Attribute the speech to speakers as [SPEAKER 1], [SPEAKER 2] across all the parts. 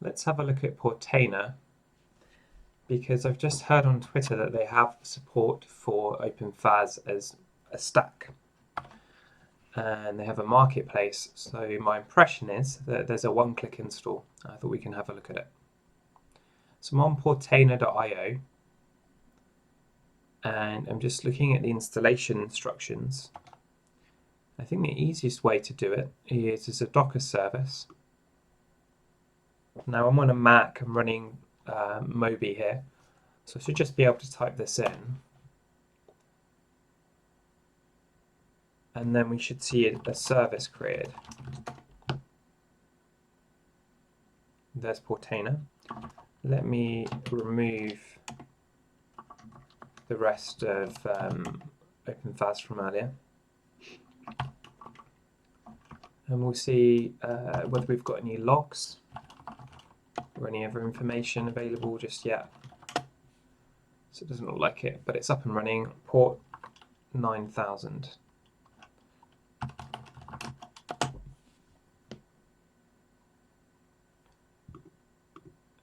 [SPEAKER 1] let's have a look at Portainer, because I've just heard on Twitter that they have support for OpenFAS as a stack. And they have a marketplace, so my impression is that there's a one-click install. I thought we can have a look at it. So I'm on portainer.io, and I'm just looking at the installation instructions. I think the easiest way to do it is as a Docker service. Now I'm on a Mac, I'm running Moby here, so I should just be able to type this in. And then we should see a service created. There's Portainer. Let me remove the rest of OpenFAS from earlier. And we'll see whether we've got any logs or any other information available just yet. So it doesn't look like it, but it's up and running. Port 9000.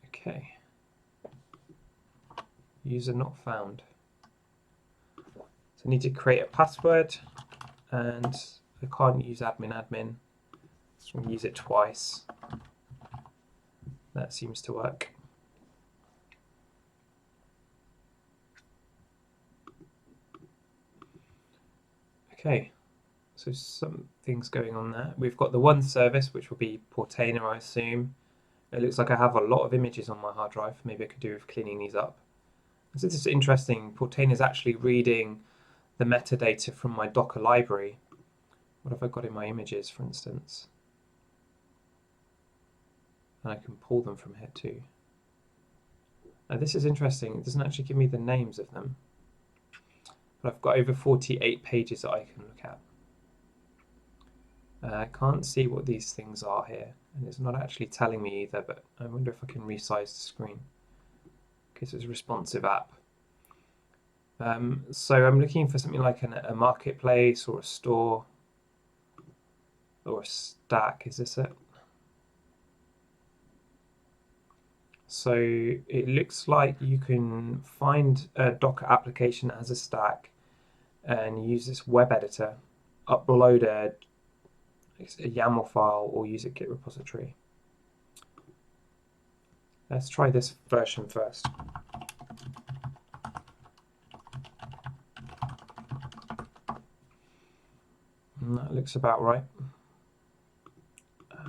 [SPEAKER 1] Okay. User not found. So I need to create a password, and I can't use admin, so I'm going to use it twice. That seems to work. Okay, so some things going on there. We've got the one service, which will be Portainer, I assume. It looks like I have a lot of images on my hard drive. Maybe I could do with cleaning these up. So this is interesting. Portainer is actually reading the metadata from my Docker library. What have I got in my images, for instance? And I can pull them from here too. Now this is interesting. It doesn't actually give me the names of them. But I've got over 48 pages that I can look at. I can't see what these things are here, and it's not actually telling me either, but I wonder if I can resize the screen. Okay, so it's a responsive app. So I'm looking for something like a marketplace or a store or a stack. Is this it? So it looks like you can find a Docker application as a stack and use this web editor, upload a YAML file, or use a Git repository. Let's try this version first. And that looks about right.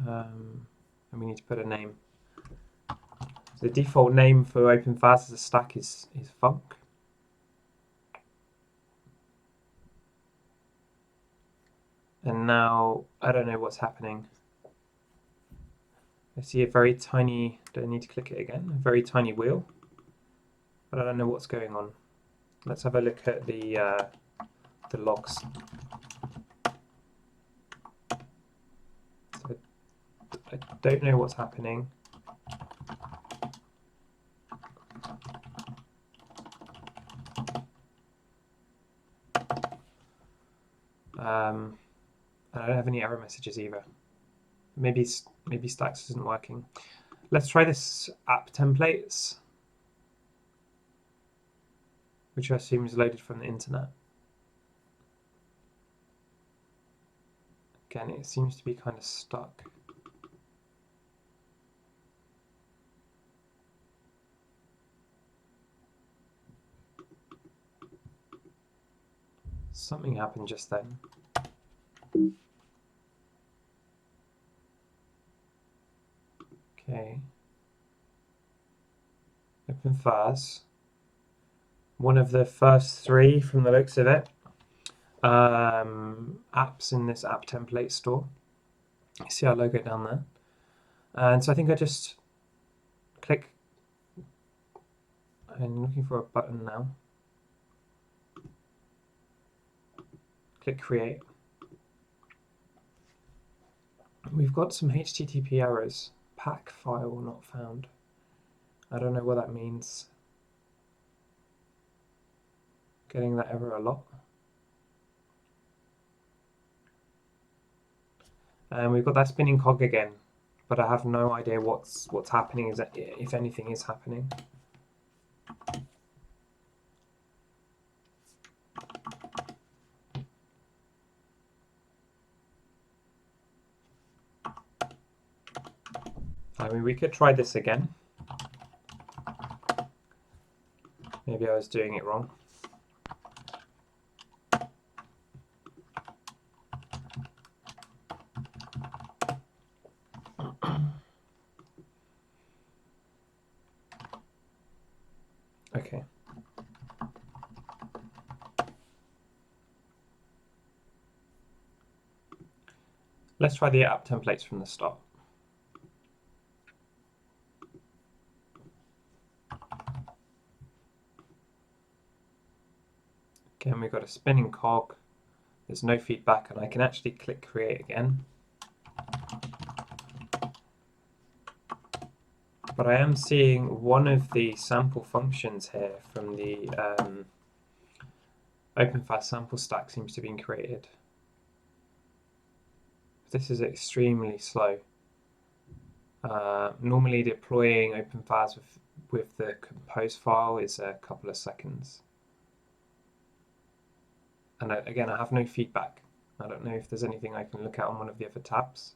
[SPEAKER 1] And we need to put a name. So the default name for OpenFAS as a stack is func. And now I don't know what's happening. I see a very tiny, do I need to click it again? A very tiny wheel, but I don't know what's going on. Let's have a look at the logs. So I don't know what's happening. I don't have any error messages either. Maybe Stacks isn't working. Let's try this app templates, which I assume is loaded from the internet. Again, it seems to be kind of stuck. Something happened just then. Okay. OpenFAS. One of the first three from the looks of it. Apps in this app template store. You see our logo down there. And so I think I just click. I'm looking for a button now. Click create. We've got some HTTP errors. Pack file not found. I don't know what that means. Getting that error a lot. And we've got that spinning cog again. but I have no idea what's happening, if anything is happening. I mean, we could try this again. Maybe I was doing it wrong. Okay. Let's try the app templates from the start. Again, we've got a spinning cog. There's no feedback, and I can actually click create again. But I am seeing one of the sample functions here from the OpenFast sample stack seems to be created. This is extremely slow. Normally deploying OpenFast with the compose file is a couple of seconds. And again, I have no feedback. I don't know if there's anything I can look at on one of the other tabs.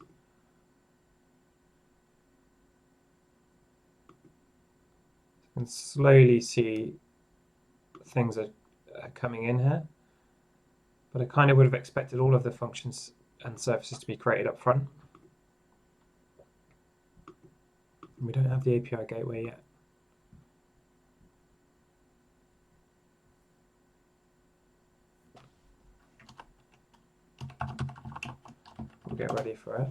[SPEAKER 1] You can slowly see things are coming in here. But I kind of would have expected all of the functions and services to be created up front. We don't have the API gateway yet. We'll get ready for it.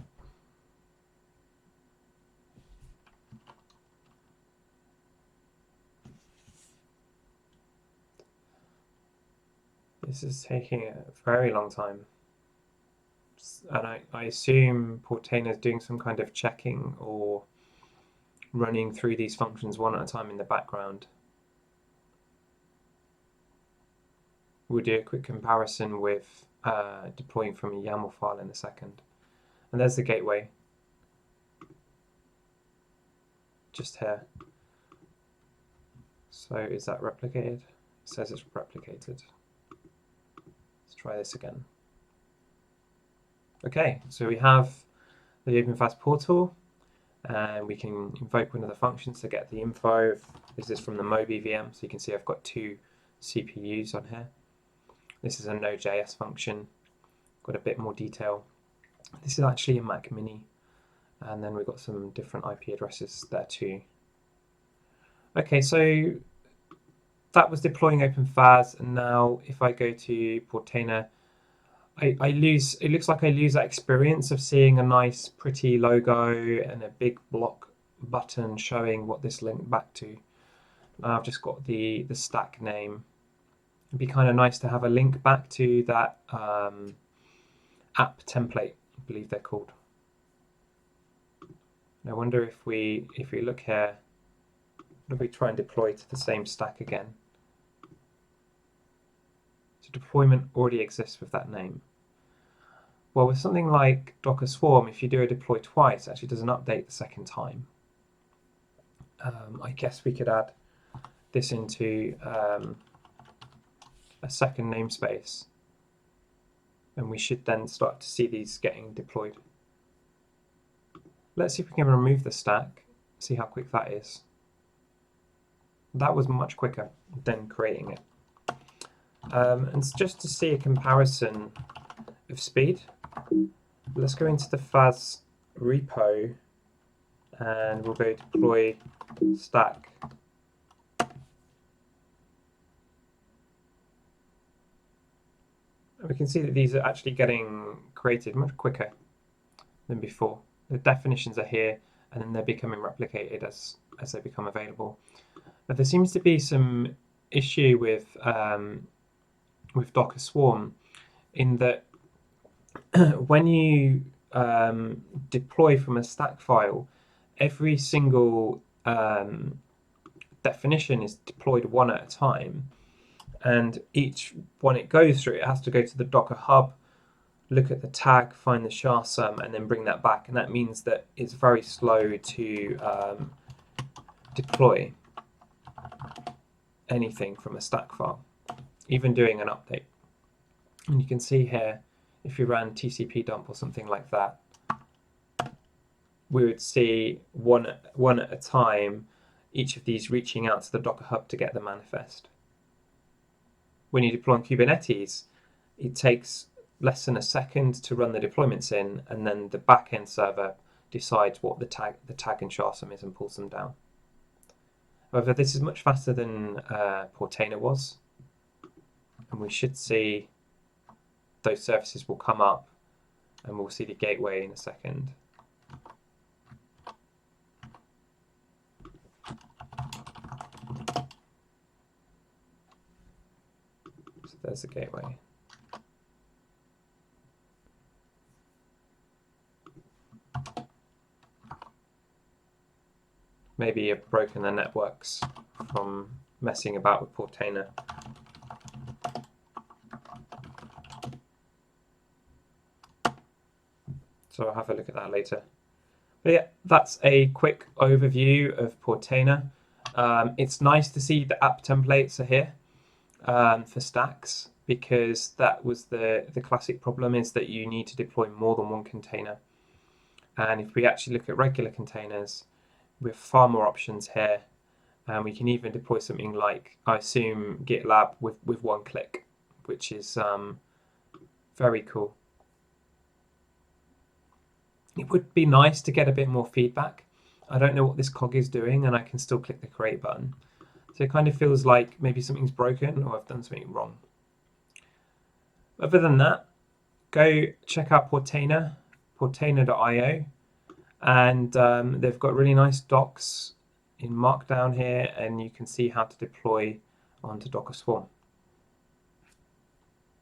[SPEAKER 1] This is taking a very long time. And I assume Portainer is doing some kind of checking or running through these functions one at a time in the background. We'll do a quick comparison with deploying from a YAML file in a second. And there's the gateway, just here. So is that replicated? It says it's replicated. Let's try this again. Okay, so we have the OpenFast portal, and we can invoke one of the functions to get the info. This is from the Moby VM, so you can see I've got 2 CPUs on here. This is a Node.js function, got a bit more detail. This is actually a Mac Mini, and then we've got some different IP addresses there too. Okay, so that was deploying OpenFast, and now if I go to Portainer, I lose. It looks like I lose that experience of seeing a nice, pretty logo and a big block button showing what this linked back to. I've just got the stack name. It'd be kind of nice to have a link back to that app template, I believe they're called. And I wonder if we look here, if we try and deploy to the same stack again. So deployment already exists with that name. Well, with something like Docker Swarm, if you do a deploy twice, it actually doesn't update the second time. I guess we could add this into a second namespace, and we should then start to see these getting deployed. Let's see if we can remove the stack, see how quick that is. That was much quicker than creating it. And just to see a comparison of speed, let's go into the FAS repo and we'll go deploy stack. And we can see that these are actually getting created much quicker than before. The definitions are here, and then they're becoming replicated as they become available. But there seems to be some issue with Docker Swarm in that when you deploy from a stack file, every single definition is deployed one at a time, and each one it goes through, it has to go to the Docker Hub, look at the tag, find the SHA sum, and then bring that back. And that means that it's very slow to deploy anything from a stack file, even doing an update. And you can see here, if you ran TCP dump or something like that, we would see one at a time, each of these reaching out to the Docker Hub to get the manifest. When you deploy on Kubernetes, it takes less than a second to run the deployments in, and then the backend server decides what the tag and SHA sum is and pulls them down. However, this is much faster than Portainer was, and we should see those services will come up, and we'll see the gateway in a second. So there's the gateway. Maybe you've broken the networks from messing about with Portainer. So I'll have a look at that later. But yeah, that's a quick overview of Portainer. It's nice to see the app templates are here for stacks, because that was the classic problem, is that you need to deploy more than one container. And if we actually look at regular containers, we have far more options here. And we can even deploy something like, I assume, GitLab with one click, which is very cool. It would be nice to get a bit more feedback. I don't know what this cog is doing, and I can still click the create button. So it kind of feels like maybe something's broken or I've done something wrong. Other than that, go check out Portainer, portainer.io, and they've got really nice docs in Markdown here, and you can see how to deploy onto Docker Swarm.